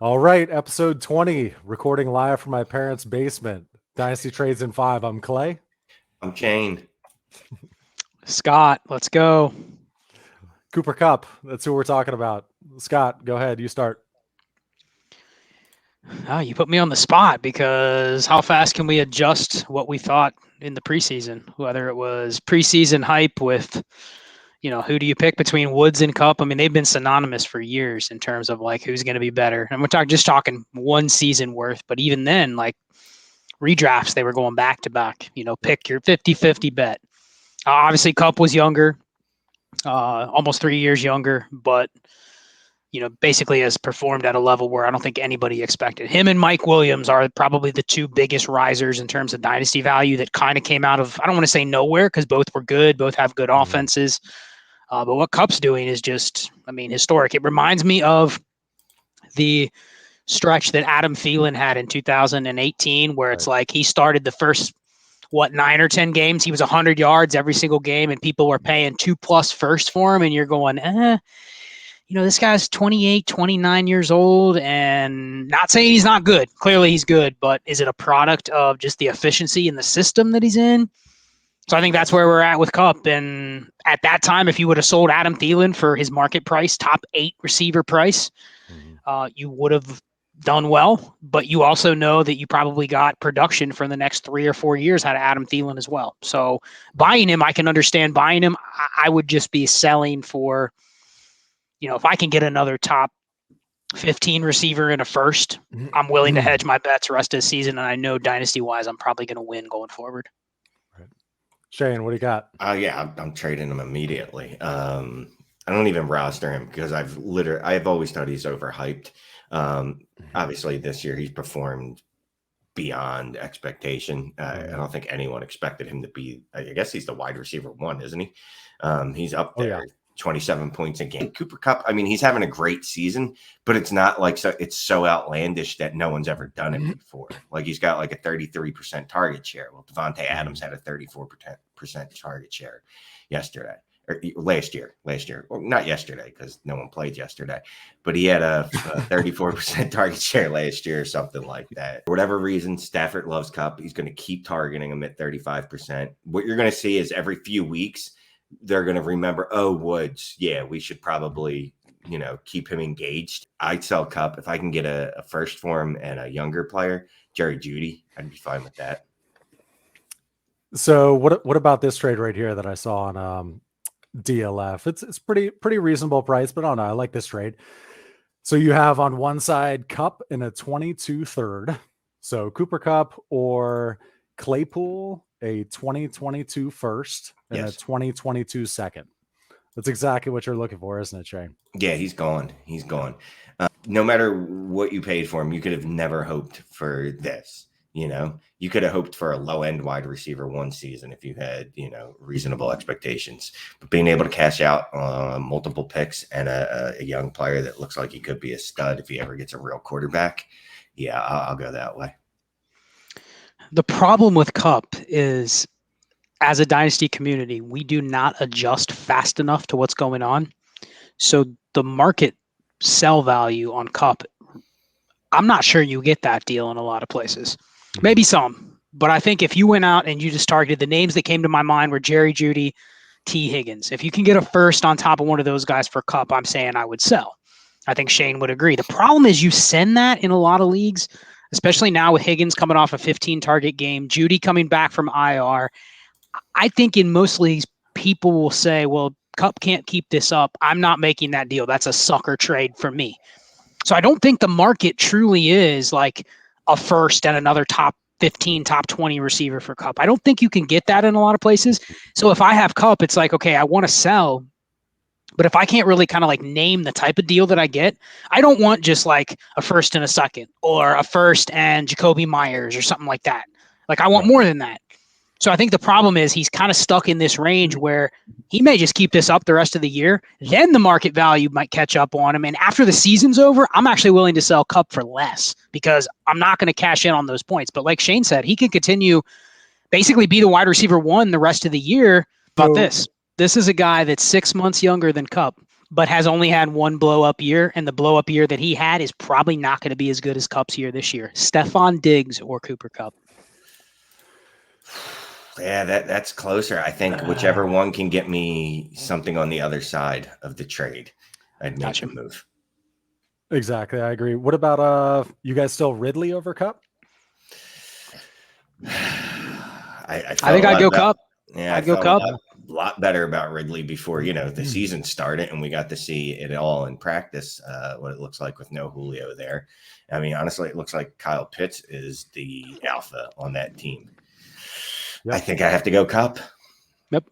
All right, episode 20, recording live from my parents' basement. Dynasty Trades in 5. I'm Clay. I'm Shane. Scott, let's go. Cooper Kupp, that's who we're talking about. Scott, go ahead. You start. Oh, you put me on the spot because how fast can we adjust what we thought in the preseason? Whether it was preseason hype with, who do you pick between Woods and Kupp? I mean, they've been synonymous for years in terms of like who's going to be better. And we're talking one season worth, but even then, like redrafts, they were going back to back, pick your 50-50 bet. Obviously, Kupp was younger, almost 3 years younger, but basically has performed at a level where I don't think anybody expected. Him and Mike Williams are probably the two biggest risers in terms of dynasty value that kind of came out of, I don't want to say nowhere because both were good, both have good offenses. But what Kupp's doing is just, historic. It reminds me of the stretch that Adam Thielen had in 2018, where it's like he started the first, 9 or 10 games. He was 100 yards every single game, and people were paying 2+ first for him, and you're going, this guy's 28, 29 years old, and not saying he's not good. Clearly he's good, but is it a product of just the efficiency in the system that he's in? So I think that's where we're at with Kupp. And at that time, if you would have sold Adam Thielen for his market price, top 8 receiver price, you would have done well. But you also know that you probably got production for the next 3 or 4 years out of Adam Thielen as well. So buying him, I can understand buying him. I would just be selling for, if I can get another top 15 receiver in a first, I'm willing to hedge my bets the rest of the season. And I know dynasty-wise, I'm probably going to win going forward. Right. Shane, what do you got? I'm trading him immediately. I don't even roster him because I've always thought he's overhyped. Obviously, this year he's performed beyond expectation. I don't think anyone expected him to be. I guess he's the wide receiver 1, isn't he? He's up there. 27 points a game. Cooper Kupp, he's having a great season, but it's not like it's so outlandish that no one's ever done it before. Like he's got like a 33% target share. Well, Devontae Adams had a 34% target share yesterday. Or last year, or not yesterday because no one played yesterday, but he had a 34% target share last year or something like that. For whatever reason, Stafford loves Kupp. He's going to keep targeting him at 35%. What you're going to see is every few weeks, they're going to remember, Woods, we should probably, keep him engaged. I'd sell Kupp if I can get a first for him and a younger player, Jerry Jeudy. I'd be fine with that. So what about this trade right here that I saw on DLF? It's pretty reasonable price, but I don't know. I like this trade. So you have on one side Kupp in a 22 third. So Cooper Kupp or Claypool, a 2022 first and a 2022 second. That's exactly what you're looking for, isn't it, Shane? Yeah, he's gone. No matter what you paid for him, you could have never hoped for this. You could have hoped for a low-end wide receiver 1 season if you had, reasonable expectations. But being able to cash out multiple picks and a young player that looks like he could be a stud if he ever gets a real quarterback, I'll go that way. The problem with Kupp is, as a dynasty community, we do not adjust fast enough to what's going on. So the market sell value on Kupp, I'm not sure you get that deal in a lot of places. Maybe some, but I think if you went out and you just targeted, the names that came to my mind were Jerry Jeudy, T. Higgins. If you can get a first on top of one of those guys for Kupp, I'm saying I would sell. I think Shane would agree. The problem is you send that in a lot of leagues, especially now with Higgins coming off a 15 target game, Jeudy coming back from IR. I think in most leagues, people will say, well, Kupp can't keep this up. I'm not making that deal. That's a sucker trade for me. So I don't think the market truly is like a first and another top 15, top 20 receiver for Kupp. I don't think you can get that in a lot of places. So if I have Kupp, it's like, okay, I want to sell. But if I can't really kind of like name the type of deal that I get, I don't want just like a first and a second or a first and Jacoby Myers or something like that. Like I want more than that. So I think the problem is he's kind of stuck in this range where he may just keep this up the rest of the year. Then the market value might catch up on him. And after the season's over, I'm actually willing to sell Kupp for less because I'm not going to cash in on those points. But like Shane said, he can continue basically be the wide receiver 1 the rest of the year. But this is a guy that's 6 months younger than Kupp. but has only had one blow up year, and the blow up year that he had is probably not going to be as good as Kupp's year this year. Stephon Diggs or Cooper Kupp? Yeah, that's closer. I think whichever one can get me something on the other side of the trade, I'd make the move. Exactly, I agree. What about you guys still Ridley over Kupp? I think I'd go Kupp. Yeah, I'd go Kupp. A lot better about Ridley before the season started, and we got to see it all in practice. What it looks like with no Julio there. I mean, honestly, it looks like Kyle Pitts is the alpha on that team. Yep. I think I have to go Kupp. Yep.